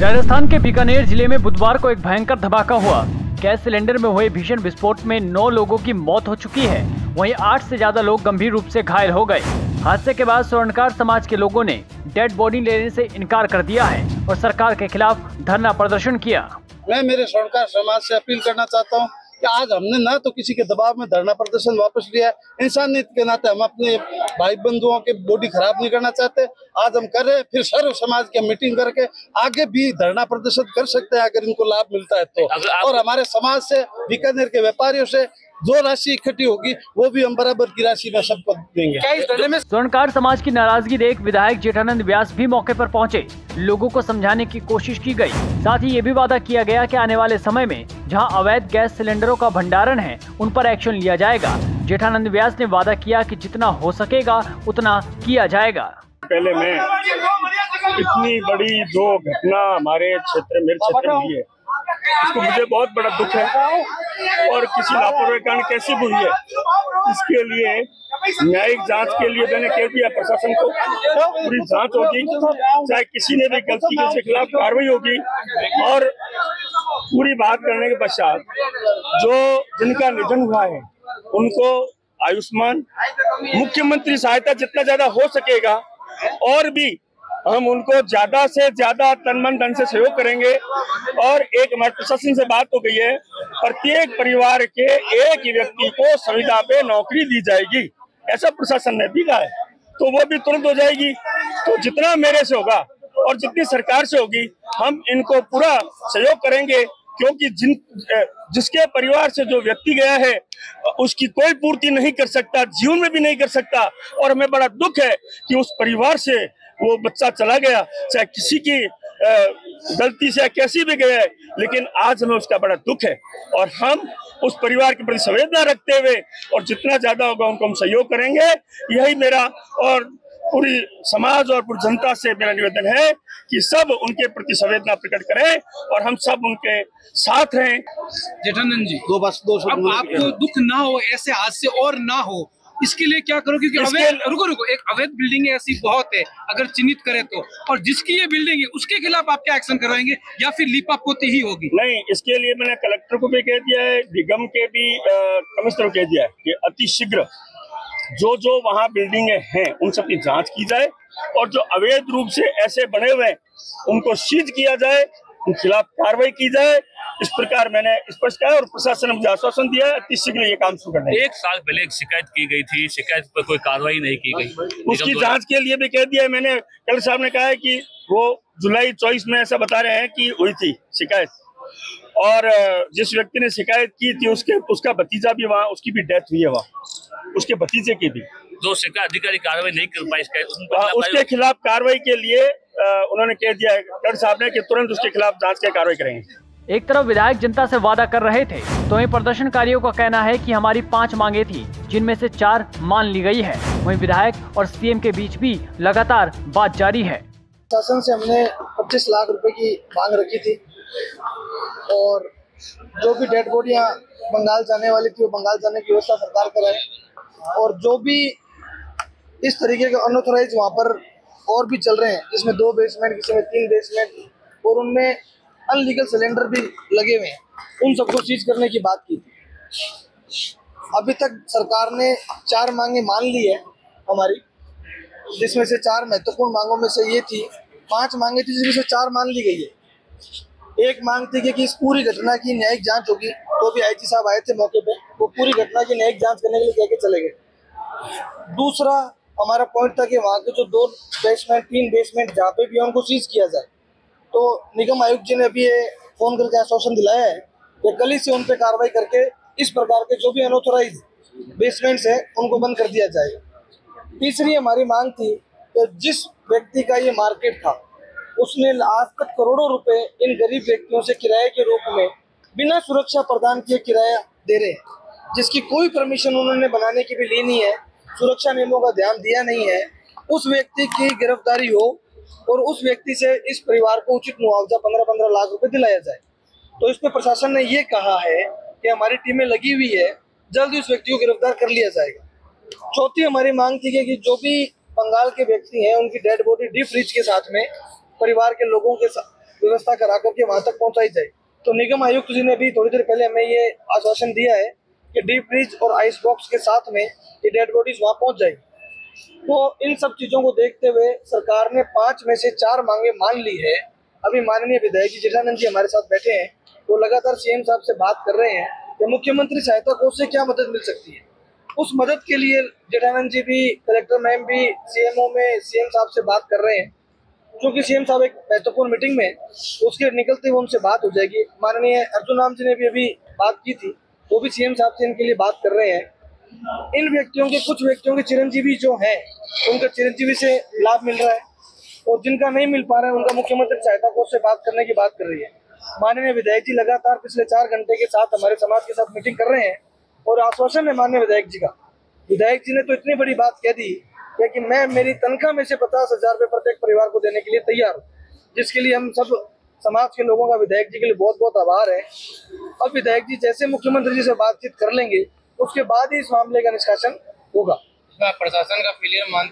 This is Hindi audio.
राजस्थान के बीकानेर जिले में बुधवार को एक भयंकर धमाका हुआ। गैस सिलेंडर में हुए भीषण विस्फोट में 9 लोगों की मौत हो चुकी है, वहीं 8 से ज्यादा लोग गंभीर रूप से घायल हो गए। हादसे के बाद स्वर्णकार समाज के लोगों ने डेड बॉडी लेने से इनकार कर दिया है और सरकार के खिलाफ धरना प्रदर्शन किया। मैं मेरे स्वर्णकार समाज से अपील करना चाहता हूं कि आज हमने ना तो किसी के दबाव में धरना प्रदर्शन वापस लिया है, इंसानियत के नाते हम अपने भाई बंधुओं के बॉडी खराब नहीं करना चाहते। आज हम कर रहे हैं, फिर सर्व समाज की मीटिंग करके आगे भी धरना प्रदर्शन कर सकते हैं अगर इनको लाभ मिलता है तो। और हमारे समाज से, बीकानेर के व्यापारियों से जो राशि इकट्ठी होगी वो भी हम बराबर की राशि में सबको देंगे। स्वर्णकार समाज की नाराजगी देख विधायक जेठानंद व्यास भी मौके पर पहुंचे। लोगों को समझाने की कोशिश की गई। साथ ही ये भी वादा किया गया कि आने वाले समय में जहां अवैध गैस सिलेंडरों का भंडारण है उन पर एक्शन लिया जाएगा। जेठानंद व्यास ने वादा किया कि जितना हो सकेगा उतना किया जाएगा। पहले मैं इतनी बड़ी जो घटना हमारे क्षेत्र मेरे क्षेत्र में हुई है इसको मुझे बहुत बड़ा दुख है और किसी लापरवाही के कारण कैसी हुई है इसके लिए न्यायिक जांच के लिए मैंने कह दिया प्रशासन को। पूरी जांच होगी, चाहे किसी ने भी गलती की उसके खिलाफ कार्रवाई होगी और पूरी बात करने के पश्चात जो जिनका निधन हुआ है उनको आयुष्मान मुख्यमंत्री सहायता जितना ज्यादा हो सकेगा और भी हम उनको ज्यादा से ज्यादा तन मन धन से सहयोग करेंगे। और एक हमारे प्रशासन से बात हो गई है, प्रत्येक परिवार के एक ही व्यक्ति को संविदा पे नौकरी दी जाएगी, ऐसा प्रशासन ने भी कहा है, तो वो भी तुरंत हो जाएगी। तो जितना मेरे से होगा और जितनी सरकार से होगी हम इनको पूरा सहयोग करेंगे, क्योंकि जिसके परिवार से जो व्यक्ति गया है उसकी कोई पूर्ति नहीं कर सकता, जीवन में भी नहीं कर सकता। और हमें बड़ा दुख है कि उस परिवार से वो बच्चा चला गया, चाहे किसी की गलती से कैसी भी गया है, लेकिन आज हमें उसका बड़ा दुख है और हम उस परिवार के प्रति संवेदना रखते हुए और जितना ज्यादा होगा उनको हम सहयोग करेंगे। यही मेरा और पूरी समाज और पूरी जनता से मेरा निवेदन है कि सब उनके प्रति संवेदना प्रकट करें और हम सब उनके साथ रहें। जेठानंद जी, अब आपको दुख ना हो, ऐसे हादसे और ना हो, इसके लिए क्या करो? क्योंकि रुको एक अवैध बिल्डिंग ऐसी बहुत है, अगर चिन्हित करे तो, और जिसकी ये बिल्डिंग है उसके खिलाफ आप क्या एक्शन करवाएंगे या फिर लीपापोती ही होगी? नहीं, इसके लिए मैंने कलेक्टर को भी कह दिया है, निगम के भी कमिश्नर को कह दिया है कि अति शीघ्र जो वहाँ बिल्डिंगें हैं उन सब की जांच की जाए और जो अवैध रूप से ऐसे बने हुए हैं उनको सीज किया जाए, उनके खिलाफ कार्रवाई की जाए। इस प्रकार मैंने स्पष्ट कहा और प्रशासन ने मुझे आश्वासन दिया है अति शीघ्र ये काम शुरू करना है। 1 साल पहले एक शिकायत की गई थी, शिकायत पर कोई कार्रवाई नहीं की गई, उसकी जांच के लिए भी कह दिया है मैंने। कल साहब ने कहा है कि वो जुलाई 24 में ऐसा बता रहे हैं कि हुई थी शिकायत, और जिस व्यक्ति ने शिकायत की थी उसका भतीजा भी वहाँ, उसकी भी डेथ हुई है वहाँ, उसके भतीजे की भी। जो शिकायत अधिकारी कार्रवाई नहीं कर पाए उसके खिलाफ कार्रवाई के लिए उन्होंने कह दिया है कलेक्टर साहब ने कि तुरंत उसके खिलाफ जांच के कार्रवाई करेंगे। एक तरफ विधायक जनता से वादा कर रहे थे तो वहीं प्रदर्शनकारियों का कहना है कि हमारी 5 मांगे थी जिनमें से 4 मान ली गई है। वहीं विधायक और सीएम के बीच भी लगातार बात जारी है। शासन से हमने 25 लाख रुपए की मांग रखी थी और जो भी डेड बॉडियां बंगाल जाने वाली थी वो बंगाल जाने की व्यवस्था सरकार कराए, और जो भी इस तरीके के अनऑथराइज वहाँ पर और भी चल रहे हैं जिसमें 2 बेसमेंट, किसी में 3 बेसमेंट और उनमें अनलीगल सिलेंडर भी लगे हुए हैं, उन सबको सीज करने की बात की थी। अभी तक सरकार ने 4 मांगे मान ली है हमारी, जिसमें से 4 महत्वपूर्ण मांगों में से ये थी। 5 मांगे थी जिसमें से 4 मान ली गई है। एक मांग थी कि इस पूरी घटना की न्यायिक जांच होगी, तो भी आईजी साहब आए थे मौके पे, वो पूरी घटना की न्यायिक जांच करने के लिए कह के चले गए। दूसरा हमारा पॉइंट था कि वहाँ के जो 2 बेसमेंट 3 बेसमेंट जहाँ पे भी है उनको सीज किया जाए। तो निगम आयुक्त जी ने अभी ये फोन करके आश्वासन दिलाया है कि कल ही से उन पे कार्रवाई करके इस प्रकार के जो भी अनऑथराइज बेसमेंट्स हैं उनको बंद कर दिया जाएगा। तीसरी हमारी मांग थी कि जिस व्यक्ति का ये मार्केट था उसने आज तक करोड़ों रुपए इन गरीब व्यक्तियों से किराए के रूप में बिना सुरक्षा प्रदान किए किराया दे रहे हैं, जिसकी कोई परमिशन उन्होंने बनाने की भी ली नहीं है, सुरक्षा नियमों का ध्यान दिया नहीं है। उस व्यक्ति की गिरफ्तारी हो और उस व्यक्ति से इस परिवार को उचित मुआवजा 15-15 लाख रुपए दिलाया जाए। तो इस पे प्रशासन ने ये कहा है कि हमारी टीमें लगी हुई है, जल्द उस व्यक्ति को गिरफ्तार कर लिया जाएगा। चौथी हमारी मांग थी कि जो भी बंगाल के व्यक्ति हैं उनकी डेड बॉडी डीप फ्रीज के साथ में परिवार के लोगों के व्यवस्था करा करके वहां तक पहुंचाई जाए। तो निगम आयुक्त जी ने भी थोड़ी देर पहले हमें ये आश्वासन दिया है कि डीप फ्रीज और आइस बॉक्स के साथ में ये डेड बॉडीज वहां पहुंच जाएगी। तो इन सब चीजों को देखते हुए सरकार ने 5 में से 4 मांगे मान ली है। अभी माननीय विधायक जी जेठानंद जी हमारे साथ बैठे हैं, वो लगातार सीएम साहब से बात कर रहे हैं कि मुख्यमंत्री सहायता कोष से क्या मदद मिल सकती है। उस मदद के लिए जेठानंद जी भी, कलेक्टर मैम भी सीएमओ में सीएम साहब से बात कर रहे हैं। क्योंकि सीएम साहब एक महत्वपूर्ण मीटिंग में, उसके निकलते हुए उनसे बात हो जाएगी। माननीय अर्जुन राम जी ने भी अभी बात की थी, वो भी सीएम साहब से इनके लिए बात कर रहे हैं। इन व्यक्तियों के, कुछ व्यक्तियों के चिरंजीवी जो हैं, उनका चिरंजीवी से लाभ मिल रहा है, और जिनका नहीं मिल पा रहा है उनका मुख्यमंत्री सहायता कोष से बात करने की बात कर रही है। माननीय विधायक जी लगातार पिछले 4 घंटे के साथ हमारे समाज के साथ मीटिंग कर रहे हैं, और आश्वासन है माननीय विधायक जी का। विधायक जी ने तो इतनी बड़ी बात कह दी कि मैं मेरी तनख्वाह में से 50,000 रुपये प्रत्येक परिवार को देने के लिए तैयार हूँ, जिसके लिए हम सब समाज के लोगों का विधायक जी के लिए बहुत बहुत आभार है। अब विधायक जी जैसे मुख्यमंत्री जी से बातचीत कर लेंगे, उसके बाद ही इस मामले का निष्कासन होगा। प्रशासन का फेलियर मानते